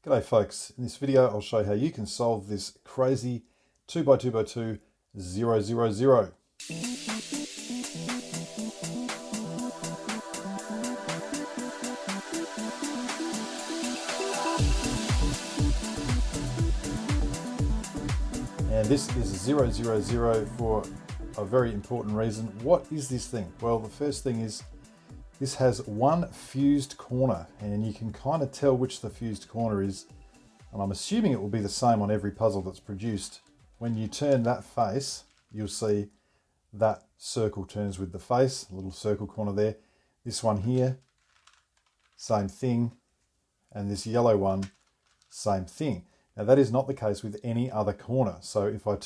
G'day folks, in this video I'll show how you can solve this crazy 2x2x2 0, 0, 0. And this is 0, 0, 0 for a very important reason. What is this thing? Well, the first thing is this has one fused corner, and you can kind of tell which the fused corner is, and I'm assuming it will be the same on every puzzle that's produced. When you turn that face, you'll see that circle turns with the face, a little circle corner there. This one here, same thing, and this yellow one, same thing. Now that is not the case with any other corner. So if I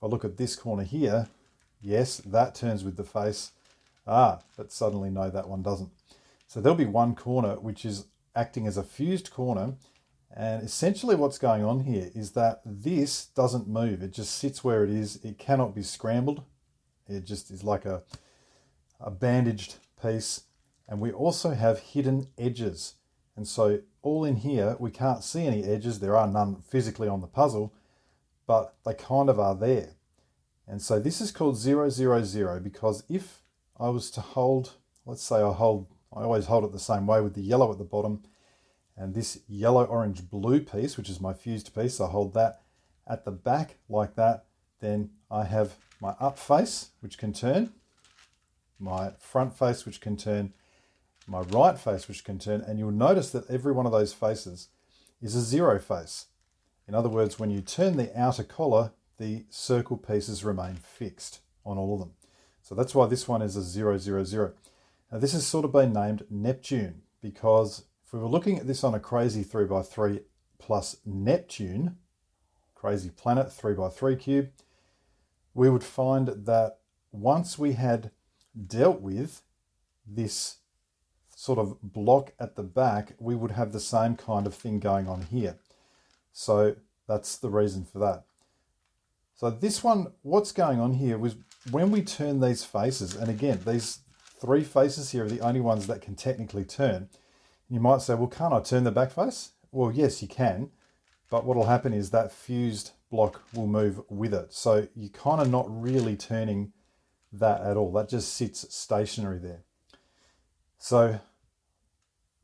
look at this corner here, yes, that turns with the face. But suddenly no, that one doesn't. So there'll be one corner which is acting as a fused corner, and essentially what's going on here is that this doesn't move. It just sits where it is. It cannot be scrambled. It just is like a bandaged piece. And we also have hidden edges. And so all in here, we can't see any edges. There are none physically on the puzzle, but they kind of are there. And so this is called 0, 0, 0 because if I was to hold, let's say I always hold it the same way with the yellow at the bottom, and this yellow, orange, blue piece, which is my fused piece, I hold that at the back like that, then I have my up face, which can turn, my front face, which can turn, my right face, which can turn, and you'll notice that every one of those faces is a zero face. In other words, when you turn the outer collar, the circle pieces remain fixed on all of them. So that's why this one is a 0, 0, 0. Now this has sort of been named Neptune because if we were looking at this on a crazy 3x3 plus Neptune, crazy planet 3x3 cube, we would find that once we had dealt with this sort of block at the back, we would have the same kind of thing going on here. So that's the reason for that. So this one, what's going on here was when we turn these faces, and again, these three faces here are the only ones that can technically turn. You might say, well, can't I turn the back face? Well, yes, you can, but what will happen is that fused block will move with it. So you're kind of not really turning that at all. That just sits stationary there. So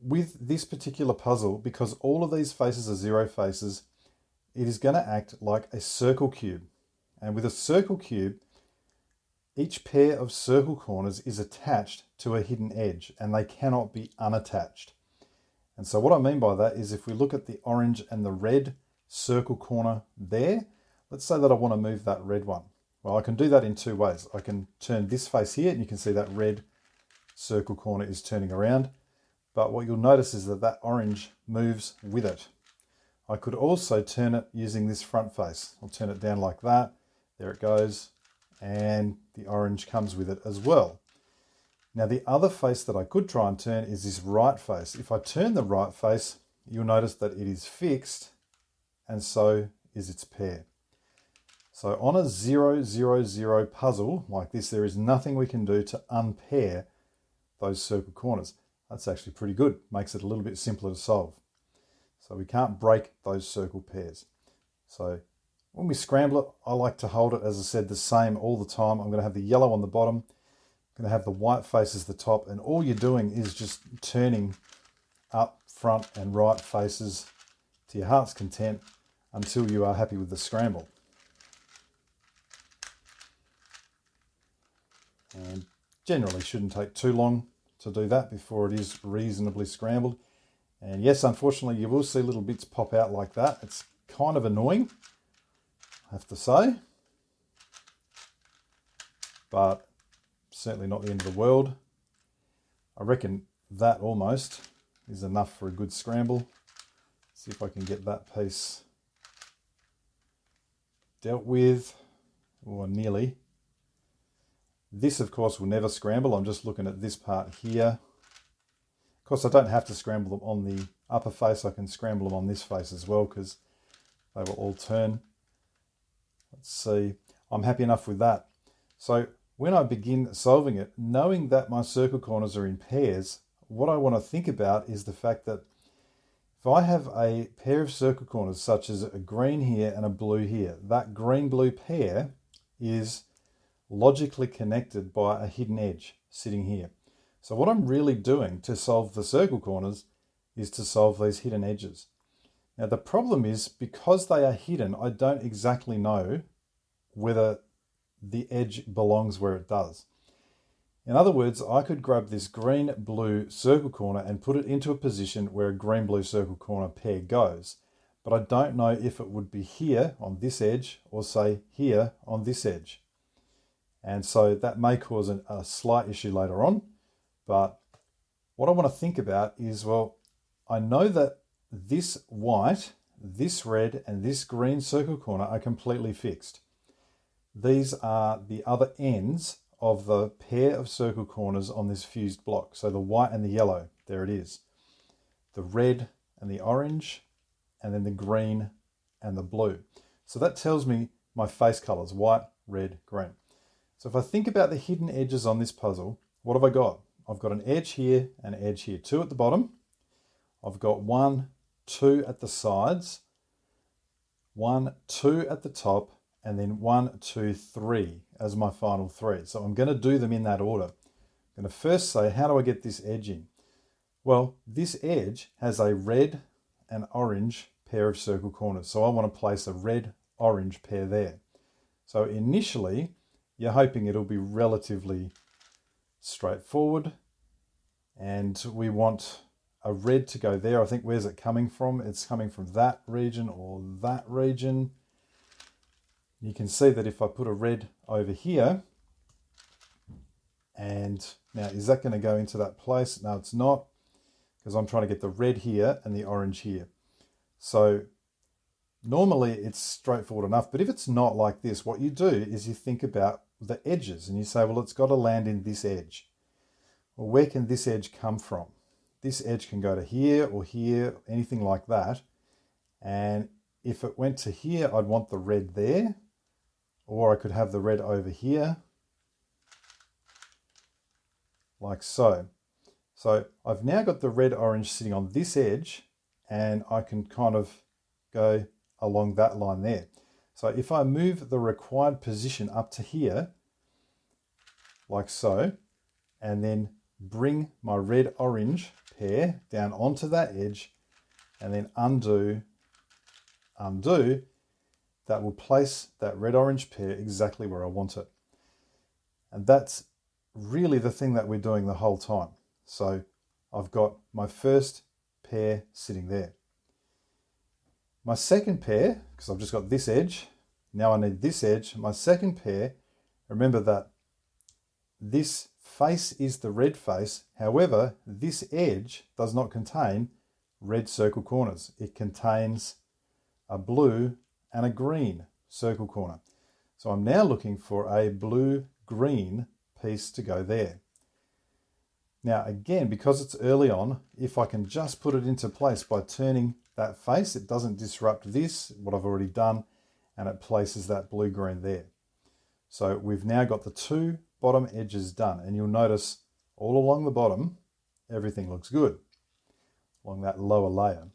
with this particular puzzle, because all of these faces are zero faces, it is going to act like a circle cube. And with a circle cube, each pair of circle corners is attached to a hidden edge, and they cannot be unattached. And so what I mean by that is if we look at the orange and the red circle corner there, let's say that I want to move that red one. Well, I can do that in two ways. I can turn this face here, and you can see that red circle corner is turning around. But what you'll notice is that that orange moves with it. I could also turn it using this front face. I'll turn it down like that. There it goes. And the orange comes with it as well. Now the other face that I could try and turn is this right face. If I turn the right face, you'll notice that it is fixed, and so is its pair. So on a 0, 0, 0 puzzle like this, there is nothing we can do to unpair those circle corners. That's actually pretty good. Makes it a little bit simpler to solve. So we can't break those circle pairs. So when we scramble it, I like to hold it, as I said, the same all the time. I'm going to have the yellow on the bottom. I'm going to have the white face as the top. And all you're doing is just turning up, front and right faces to your heart's content until you are happy with the scramble. And generally shouldn't take too long to do that before it is reasonably scrambled. And yes, unfortunately, you will see little bits pop out like that. It's kind of annoying, I have to say, but certainly not the end of the world. I reckon that almost is enough for a good scramble. See if I can get that piece dealt with, or nearly. This, of course, will never scramble. I'm just looking at this part here. Of course, I don't have to scramble them on the upper face. I can scramble them on this face as well because they will all turn. Let's see. I'm happy enough with that. So when I begin solving it, knowing that my circle corners are in pairs, what I want to think about is the fact that If I have a pair of circle corners such as a green here and a blue here, that green-blue pair is logically connected by a hidden edge sitting here. So what I'm really doing to solve the circle corners is to solve these hidden edges. Now the problem is, because they are hidden, I don't exactly know whether the edge belongs where it does. In other words, I could grab this green-blue circle corner and put it into a position where a green-blue circle corner pair goes, but I don't know if it would be here on this edge or say here on this edge. And so that may cause a slight issue later on, but what I want to think about is, well, I know that this white, this red, and this green circle corner are completely fixed. These are the other ends of the pair of circle corners on this fused block. So the white and the yellow, there it is. The red and the orange, and then the green and the blue. So that tells me my face colors, white, red, green. So if I think about the hidden edges on this puzzle, what have I got? I've got an edge here and an edge here, 2 at the bottom. I've got 1, 2 at the sides, 1, 2 at the top, and then 1, 2, 3 as my final 3. So I'm going to do them in that order. I'm going to first say, how do I get this edge in? Well, this edge has a red and orange pair of circle corners. So I want to place a red-orange pair there. So initially, you're hoping it'll be relatively straightforward. And we want a red to go there. I think, where's it coming from? It's coming from that region or that region. You can see that if I put a red over here, and now is that going to go into that place? No, it's not, because I'm trying to get the red here and the orange here. So normally it's straightforward enough, but if it's not like this, what you do is you think about the edges and you say, well, it's got to land in this edge. Well, where can this edge come from? This edge can go to here or here, anything like that. And if it went to here, I'd want the red there. Or I could have the red over here, like so. So I've now got the red-orange sitting on this edge, and I can kind of go along that line there. So if I move the required position up to here, like so, and then bring my red-orange pair down onto that edge, and then undo, that will place that red-orange pair exactly where I want it. And that's really the thing that we're doing the whole time. So I've got my first pair sitting there. My second pair, because I've just got this edge, now I need this edge. My second pair, remember that this face is the red face. However, this edge does not contain red circle corners. It contains a blue and a green circle corner. So I'm now looking for a blue-green piece to go there. Now again, because it's early on, if I can just put it into place by turning that face, it doesn't disrupt this, what I've already done, and it places that blue-green there. So we've now got the 2 bottom edges done, and you'll notice all along the bottom, everything looks good, along that lower layer.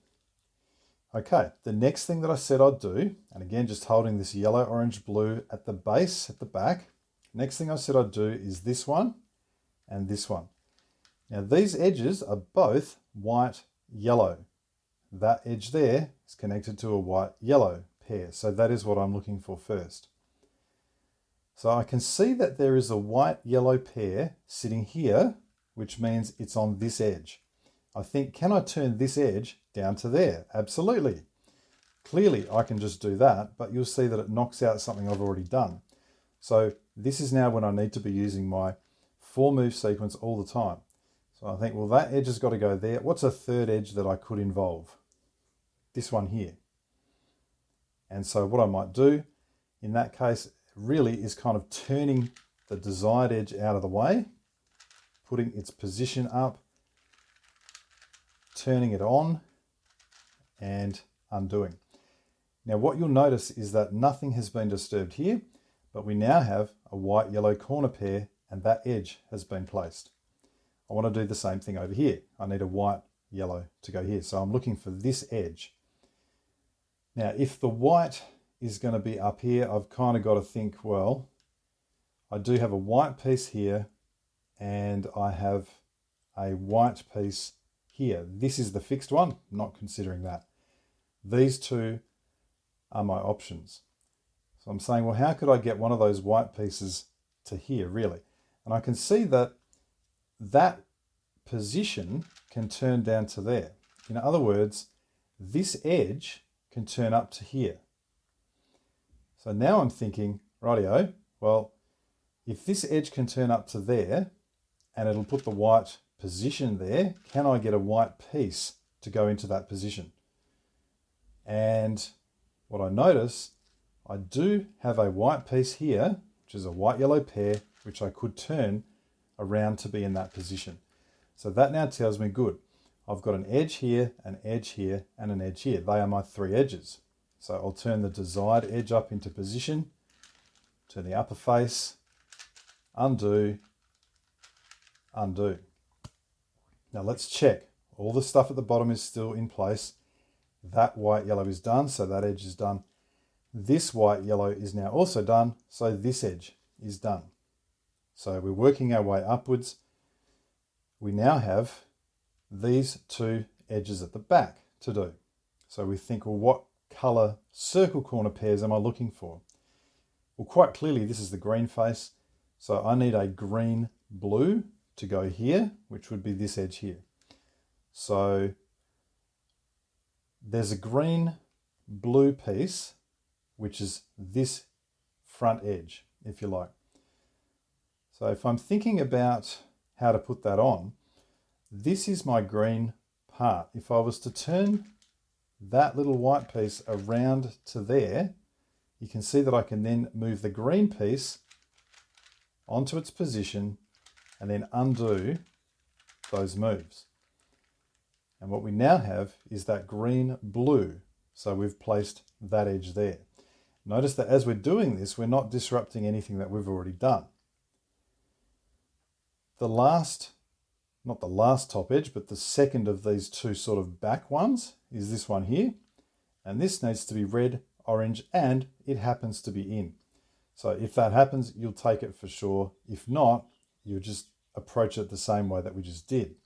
Okay, the next thing that I said I'd do, and again just holding this yellow, orange, blue at the base, at the back, next thing I said I'd do is this one and this one. Now these edges are both white, yellow. That edge there is connected to a white, yellow pair, so that is what I'm looking for first. So I can see that there is a white, yellow pair sitting here, which means it's on this edge. I think, can I turn this edge down to there? Absolutely. Clearly, I can just do that, but you'll see that it knocks out something I've already done. So this is now when I need to be using my 4-move sequence all the time. So I think, well, that edge has got to go there. What's a third edge that I could involve? This one here. And so what I might do in that case really is kind of turning the desired edge out of the way, putting its position up, turning it on, and undoing. Now what you'll notice is that nothing has been disturbed here, but we now have a white-yellow corner pair, and that edge has been placed. I want to do the same thing over here. I need a white, yellow to go here. So I'm looking for this edge. Now, if the white is going to be up here, I've kind of got to think, well, I do have a white piece here and I have a white piece here. This is the fixed one, not considering that. These two are my options. So I'm saying, well, how could I get one of those white pieces to here, really? And I can see that that position can turn down to there. In other words, this edge can turn up to here. So now I'm thinking, rightio, well, if this edge can turn up to there and it'll put the white position there, can I get a white piece to go into that position? And what I notice, I do have a white piece here, which is a white-yellow pair, which I could turn around to be in that position. So that now tells me, good, I've got an edge here, an edge here, and an edge here. They are my three edges. So I'll turn the desired edge up into position, turn the upper face, undo, undo. Now let's check. All the stuff at the bottom is still in place. That white-yellow is done, so that edge is done. This white-yellow is now also done, so this edge is done. So we're working our way upwards. We now have these two edges at the back to do. So we think, well, what colour circle corner pairs am I looking for? Well, quite clearly this is the green face. So I need a green blue to go here, which would be this edge here. So there's a green blue piece, which is this front edge, if you like. So if I'm thinking about how to put that on, this is my green part. If I was to turn that little white piece around to there, you can see that I can then move the green piece onto its position and then undo those moves. And what we now have is that green blue. So we've placed that edge there. Notice that as we're doing this, we're not disrupting anything that we've already done. The last, not the last top edge, but the second of these two sort of back ones is this one here. And this needs to be red, orange, and it happens to be in. So if that happens, you'll take it for sure. If not, you'll just approach it the same way that we just did.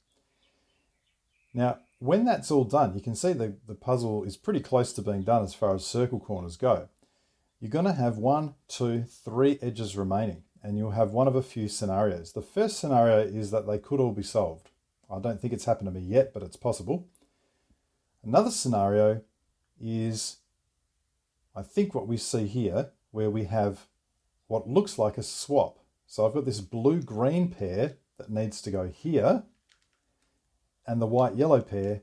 Now, when that's all done, you can see the puzzle is pretty close to being done as far as circle corners go. You're going to have 1, 2, 3 edges remaining, and you'll have one of a few scenarios. The first scenario is that they could all be solved. I don't think it's happened to me yet, but it's possible. Another scenario is, I think, what we see here, where we have what looks like a swap. So I've got this blue-green pair that needs to go here, and the white-yellow pair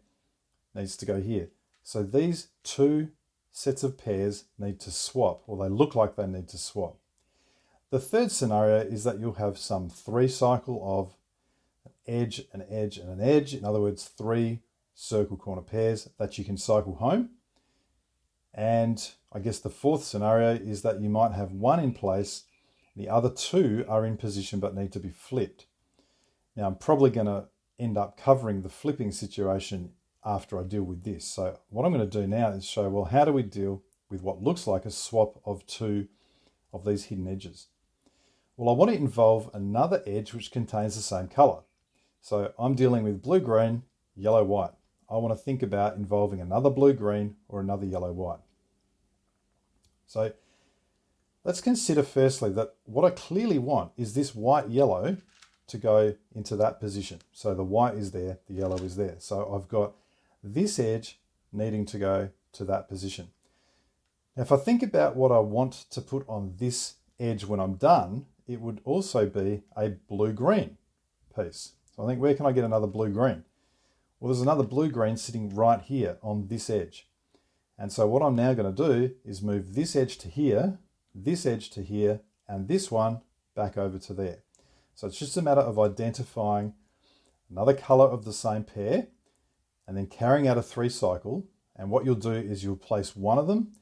needs to go here. So these two sets of pairs need to swap, or they look like they need to swap. The third scenario is that you'll have some 3 cycle of an edge, an edge, and an edge. In other words, 3 circle corner pairs that you can cycle home. And I guess the fourth scenario is that you might have one in place, the other 2 are in position but need to be flipped. Now I'm probably going to end up covering the flipping situation after I deal with this. So what I'm going to do now is show, well, how do we deal with what looks like a swap of 2 of these hidden edges? Well, I want to involve another edge which contains the same color. So I'm dealing with blue-green, yellow-white. I want to think about involving another blue-green or another yellow-white. So let's consider firstly that what I clearly want is this white-yellow to go into that position. So the white is there, the yellow is there. So I've got this edge needing to go to that position. Now, if I think about what I want to put on this edge when I'm done, it would also be a blue-green piece. So I think, where can I get another blue-green? Well, there's another blue-green sitting right here on this edge. And so what I'm now going to do is move this edge to here, this edge to here, and this one back over to there. So it's just a matter of identifying another color of the same pair and then carrying out a 3 cycle. And what you'll do is you'll place one of them,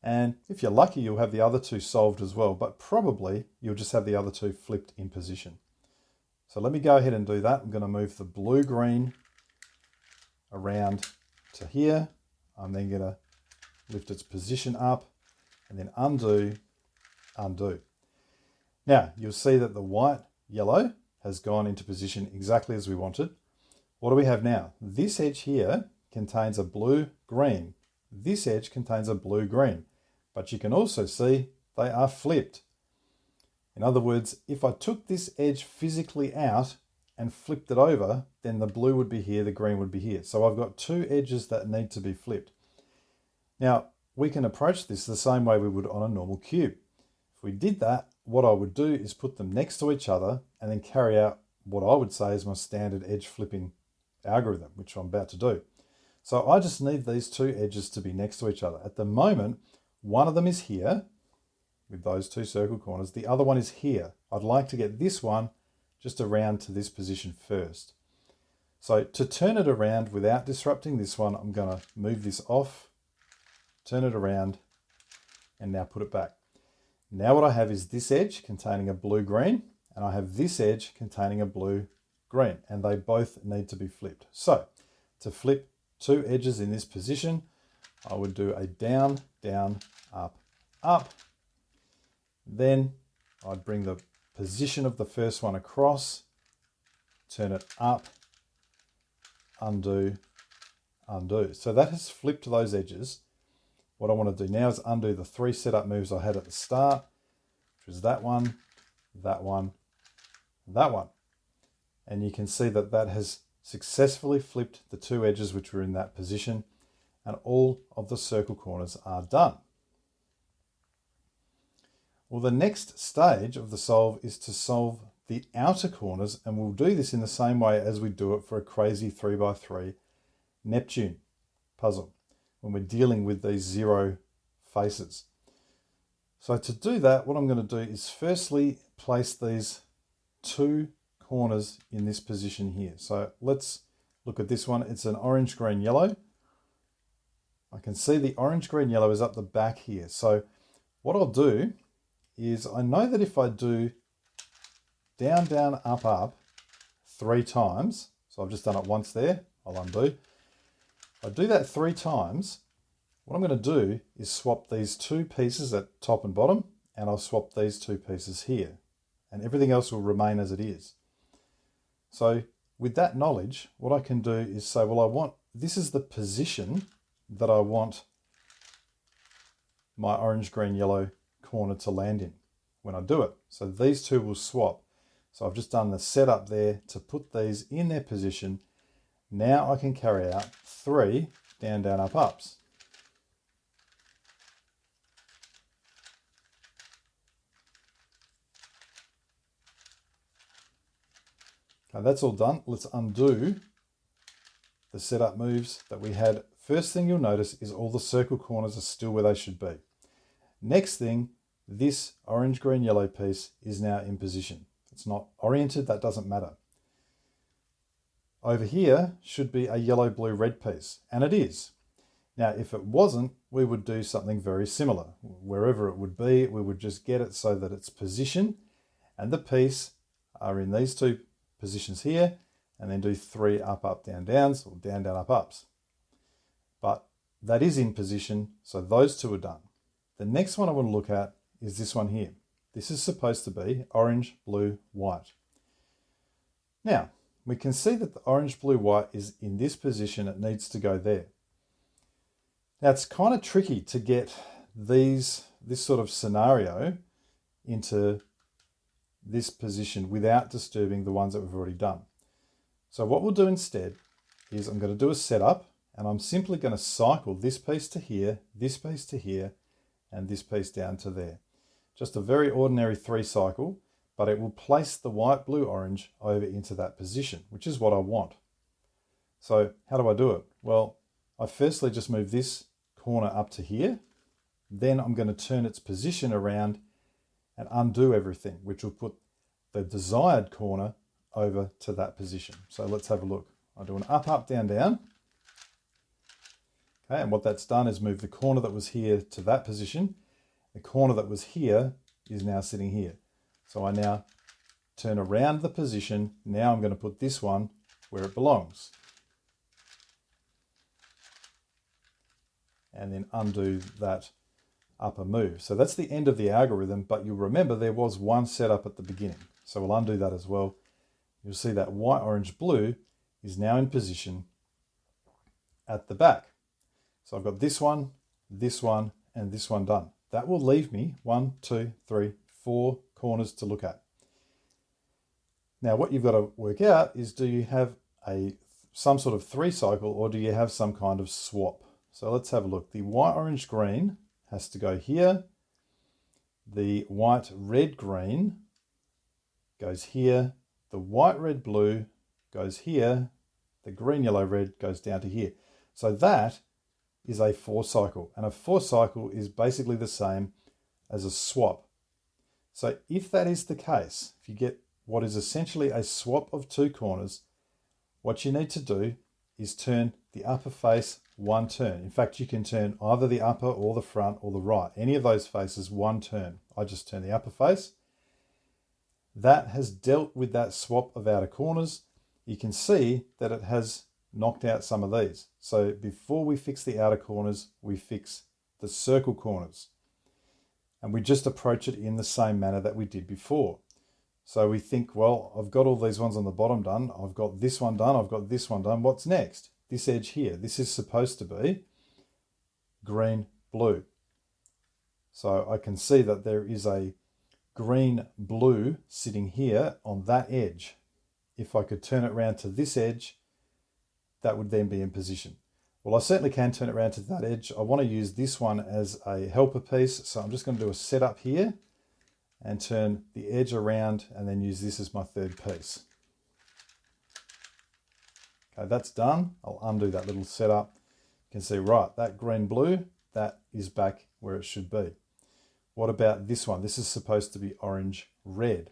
and if you're lucky, you'll have the other 2 solved as well, but probably you'll just have the other 2 flipped in position. So let me go ahead and do that. I'm going to move the blue-green around to here. I'm then going to lift its position up and then undo, undo. Now you'll see that the white yellow has gone into position exactly as we wanted. What do we have now? This edge here contains a blue green. This edge contains a blue green, but you can also see they are flipped. In other words, if I took this edge physically out and flipped it over, then the blue would be here, the green would be here. So I've got two edges that need to be flipped. Now, we can approach this the same way we would on a normal cube. If we did that, what I would do is put them next to each other and then carry out what I would say is my standard edge flipping algorithm, which I'm about to do. So I just need these two edges to be next to each other. At the moment, one of them is here with those two circle corners. The other one is here. I'd like to get this one just around to this position first. So to turn it around without disrupting this one, I'm going to move this off, turn it around, and now put it back. Now what I have is this edge containing a blue-green, and I have this edge containing a blue-green, and they both need to be flipped. So to flip two edges in this position, I would do a down, down, up, up. Then I'd bring the position of the first one across, turn it up, undo, undo. So that has flipped those edges. What I want to do now is undo the three setup moves I had at the start, which was that one, that one, that one. And you can see that that has successfully flipped the two edges which were in that position, and all of the circle corners are done. Well, the next stage of the solve is to solve the outer corners, and we'll do this in the same way as we do it for a crazy 3x3 Neptune puzzle when we're dealing with these zero faces. So to do that, what I'm going to do is firstly place these two corners in this position here. So let's look at this one. It's an orange, green, yellow. I can see the orange, green, yellow is up the back here. So what I'll do is I know that if I do down, down, up, up 3 times, so I've just done it once there, I'll undo. If I do that 3 times, what I'm going to do is swap these two pieces at top and bottom, and I'll swap these two pieces here, and everything else will remain as it is. So with that knowledge, what I can do is say, well, this is the position that I want my orange, green, yellow corner to land in when I do it. So these two will swap. So I've just done the setup there to put these in their position. Now I can carry out 3 down, down, up, ups. Okay, that's all done. Let's undo the setup moves that we had. First thing you'll notice is all the circle corners are still where they should be. Next thing, this orange, green, yellow piece is now in position. It's not oriented, that doesn't matter. Over here should be a yellow, blue, red piece, and it is. Now, if it wasn't, we would do something very similar. Wherever it would be, we would just get it so that its position and the piece are in these two positions here, and then do 3 up, up, down, downs, or down, down, up, ups. But that is in position, so those two are done. The next one I want to look at is this one here. This is supposed to be orange, blue, white. Now, we can see that the orange, blue, white is in this position. It needs to go there. Now, it's kind of tricky to get this sort of scenario into this position without disturbing the ones that we've already done. So what we'll do instead is I'm going to do a setup, and I'm simply going to cycle this piece to here, this piece to here, and this piece down to there. Just a very ordinary 3 cycle, but it will place the white, blue, orange over into that position, which is what I want. So how do I do it? Well, I firstly just move this corner up to here. Then I'm going to turn its position around and undo everything, which will put the desired corner over to that position. So let's have a look. I do an up, up, down, down. Okay, and what that's done is move the corner that was here to that position. The corner that was here is now sitting here. So I now turn around the position. Now I'm going to put this one where it belongs. and then undo that upper move. So that's the end of the algorithm, but you'll remember there was one setup at the beginning. So we'll undo that as well. You'll see that white, orange, blue is now in position at the back. So I've got this one, and this one done. That will leave me 1, 2, 3, 4 corners to look at. Now what you've got to work out is, do you have some sort of 3 cycle, or do you have some kind of swap? So let's have a look. The white, orange, green has to go here. The white, red, green goes here. The white, red, blue goes here. The green, yellow, red goes down to here. So that is a 4 cycle, and a 4 cycle is basically the same as a swap. So if that is the case, if you get what is essentially a swap of 2 corners, what you need to do is turn the upper face 1 turn. In fact, you can turn either the upper or the front or the right, any of those faces 1 turn. I just turn the upper face. That has dealt with that swap of outer corners. You can see that it has knocked out some of these. So before we fix the outer corners, we fix the circle corners. And we just approach it in the same manner that we did before. So we think, well, I've got all these ones on the bottom done. I've got this one done. I've got this one done. What's next? This edge here. This is supposed to be green, blue. So I can see that there is a green, blue sitting here on that edge. If I could turn it around to this edge, that would then be in position. Well, I certainly can turn it around to that edge. I want to use this one as a helper piece. So I'm just going to do a setup here and turn the edge around and then use this as my 3rd piece. Okay, that's done. I'll undo that little setup. You can see, right, that green, blue, that is back where it should be. What about this one? This is supposed to be orange, red.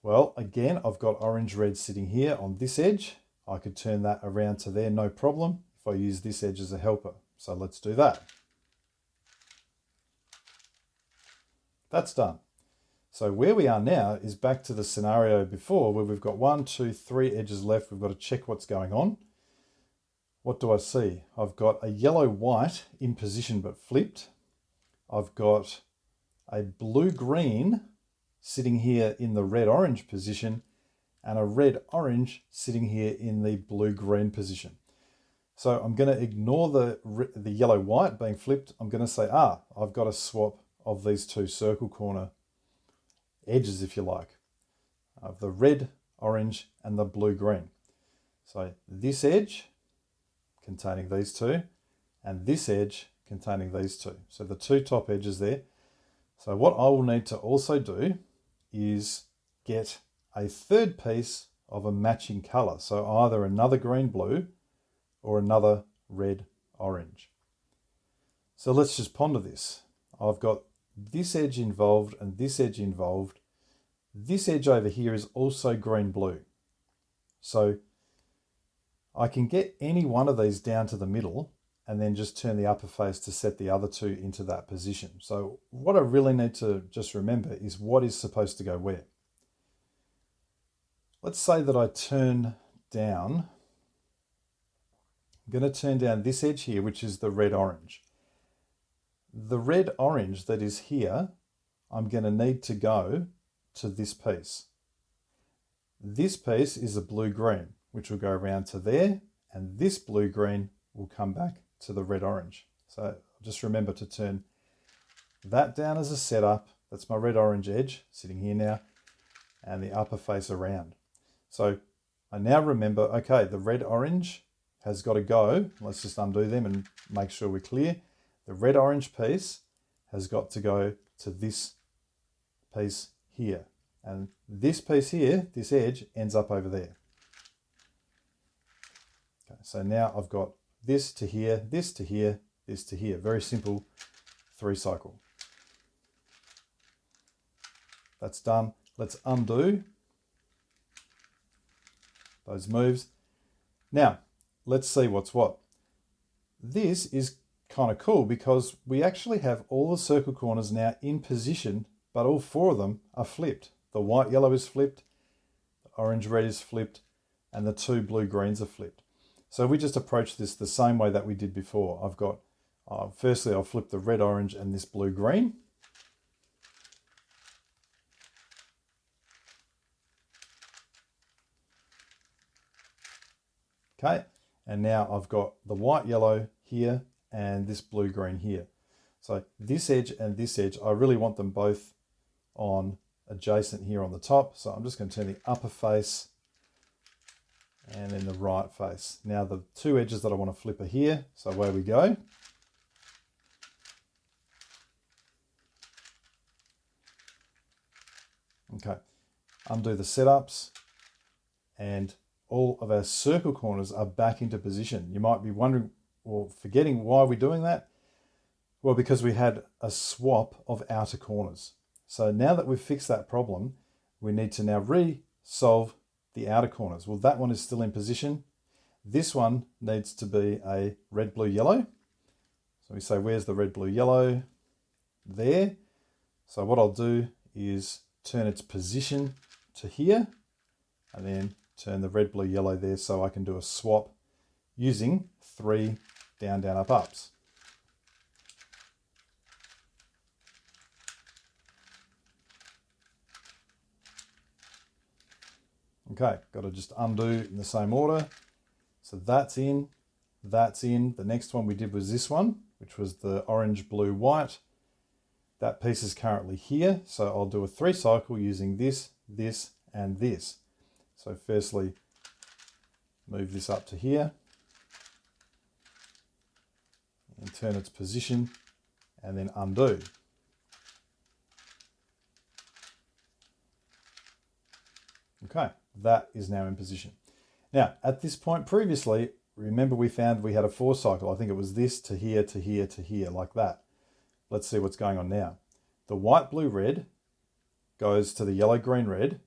Well, again, I've got orange, red sitting here on this edge. I could turn that around to there, no problem, if I use this edge as a helper. So let's do that. That's done. So where we are now is back to the scenario before, where we've got 1, 2, 3 edges left. We've got to check what's going on. What do I see? I've got a yellow, white in position but flipped. I've got a blue, green sitting here in the red, orange position, and a red, orange sitting here in the blue, green position. So I'm going to ignore the yellow, white being flipped. I'm going to say, I've got a swap of these 2 circle corner edges, if you like, of the red, orange, and the blue, green. So this edge containing these 2, and this edge containing these 2. So the 2 top edges there. So what I will need to also do is get a 3rd piece of a matching color. So either another green, blue, or another red, orange. So let's just ponder this. I've got this edge involved and this edge involved. This edge over here is also green, blue. So I can get any one of these down to the middle and then just turn the upper face to set the other 2 into that position. So what I really need to just remember is what is supposed to go where. Let's say that I turn down, I'm going to turn down this edge here, which is the red, orange. The red, orange that is here, I'm going to need to go to this piece. This piece is a blue, green, which will go around to there, and this blue, green will come back to the red, orange. So just remember to turn that down as a setup. That's my red, orange edge sitting here now, and the upper face around. So I now remember, okay, the red, orange has got to go. Let's just undo them and make sure we're clear. The red, orange piece has got to go to this piece here. And this piece here, this edge, ends up over there. Okay, so now I've got this to here, this to here, this to here. Very simple 3 cycle. That's done. Let's undo those moves. Now, let's see what's what. This is kind of cool because we actually have all the circle corners now in position, but all 4 of them are flipped. The white, yellow is flipped, the orange, red is flipped, and the 2 blue, greens are flipped. So we just approach this the same way that we did before. I've got Firstly, I'll flip the red, orange, and this blue, green. Okay, and now I've got the white, yellow here and this blue, green here. So this edge and this edge, I really want them both on adjacent here on the top. So I'm just going to turn the upper face and then the right face. Now the two edges that I want to flip are here. So away we go. Okay, undo the setups and all of our circle corners are back into position. You might be wondering or forgetting why we're doing that. Well, because we had a swap of outer corners. So now that we've fixed that problem, we need to now re-solve the outer corners. Well, that one is still in position. This one needs to be a red, blue, yellow. So we say, where's the red, blue, yellow? There. So what I'll do is turn its position to here and then turn the red, blue, yellow there so I can do a swap using 3 down, down, up, ups. Okay, got to just undo in the same order. So that's in, that's in. The next one we did was this one, which was the orange, blue, white. That piece is currently here. So I'll do a 3 cycle using this, this, and this. So firstly, move this up to here and turn its position and then undo. Okay, that is now in position. Now, at this point previously, remember we found we had a 4 cycle. I think it was this to here, to here, to here, like that. Let's see what's going on now. The white, blue, red goes to the yellow, green, red,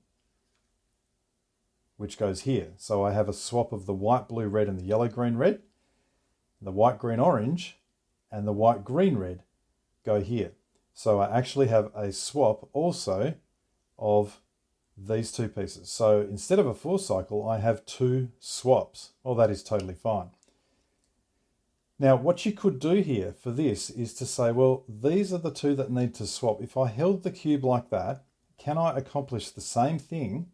which goes here. So I have a swap of the white, blue, red, and the yellow, green, red. The white, green, orange, and the white, green, red go here. So I actually have a swap also of these 2 pieces. So instead of a 4 cycle, I have 2 swaps. Well, that is totally fine. Now, what you could do here for this is to say, well, these are the 2 that need to swap. If I held the cube like that, can I accomplish the same thing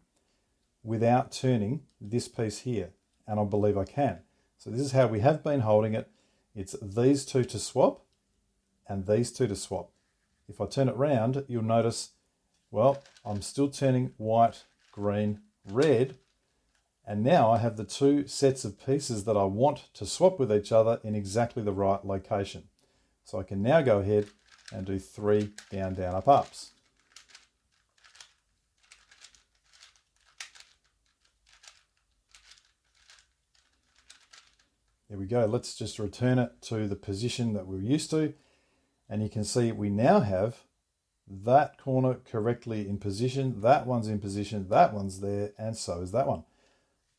without turning this piece here? And I believe I can. So this is how we have been holding it. It's these 2 to swap and these 2 to swap. If I turn it round, you'll notice, well, I'm still turning white, green, red, and now I have the 2 sets of pieces that I want to swap with each other in exactly the right location. So I can now go ahead and do 3 down, down, up, ups. There we go. Let's just return it to the position that we're used to. And you can see we now have that corner correctly in position. That one's in position. That one's there. And so is that one.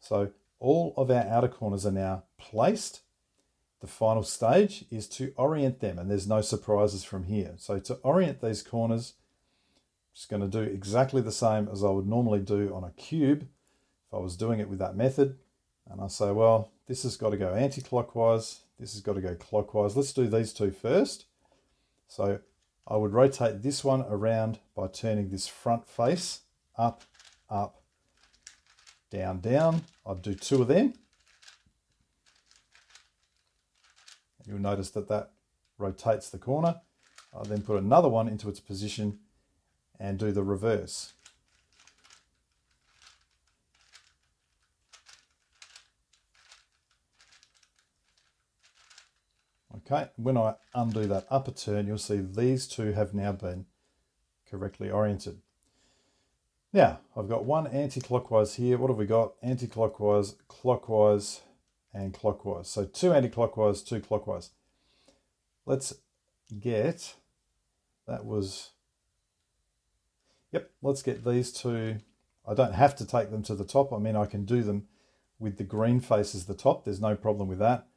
So all of our outer corners are now placed. The final stage is to orient them. And there's no surprises from here. So to orient these corners, I'm just going to do exactly the same as I would normally do on a cube if I was doing it with that method. And I say, well, this has got to go anti-clockwise. This has got to go clockwise. Let's do these 2 first. So I would rotate this one around by turning this front face up, up, down, down. I'd do 2 of them. You'll notice that that rotates the corner. I'll then put another one into its position and do the reverse. Okay, when I undo that upper turn, you'll see these 2 have now been correctly oriented. Now, I've got 1 anti-clockwise here. What have we got? Anti-clockwise, clockwise, and clockwise. So 2 anti-clockwise, 2 clockwise. Let's get, that was, yep, let's get these 2. I don't have to take them to the top. I mean, I can do them with the green face as the top. There's no problem with that,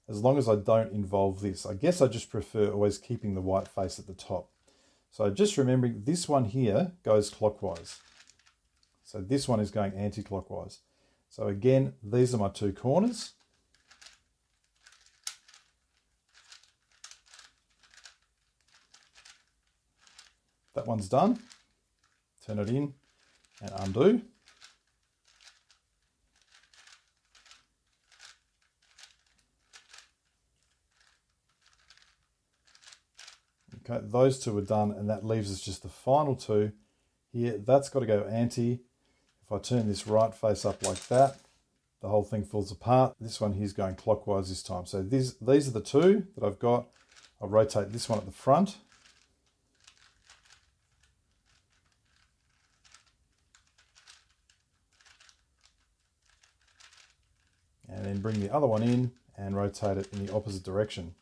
as long as I don't involve this. I guess I just prefer always keeping the white face at the top. So just remembering this one here goes clockwise. So this one is going anti-clockwise. So again, these are my 2 corners. that one's done. Turn it in and undo. Okay, those two are done, and that leaves us just the final two here. That's got to go anti. If I turn this right face up like that, the whole thing falls apart. This one here's going clockwise this time. So these are the two that I've got. I'll rotate this one at the front. And then bring the other one in and rotate it in the opposite direction.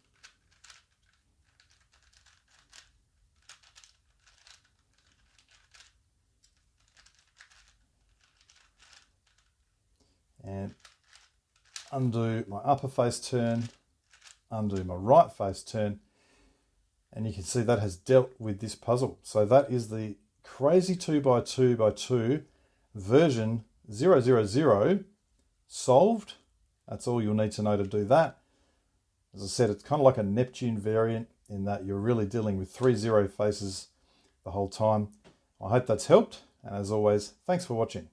And undo my upper face turn, undo my right face turn, and you can see that has dealt with this puzzle. So that is the Crazy 2x2x2 version 000 solved. That's all you'll need to know to do that. As I said, it's kind of like a Neptune variant in that you're really dealing with 3 0 faces the whole time. I hope that's helped, and as always, thanks for watching.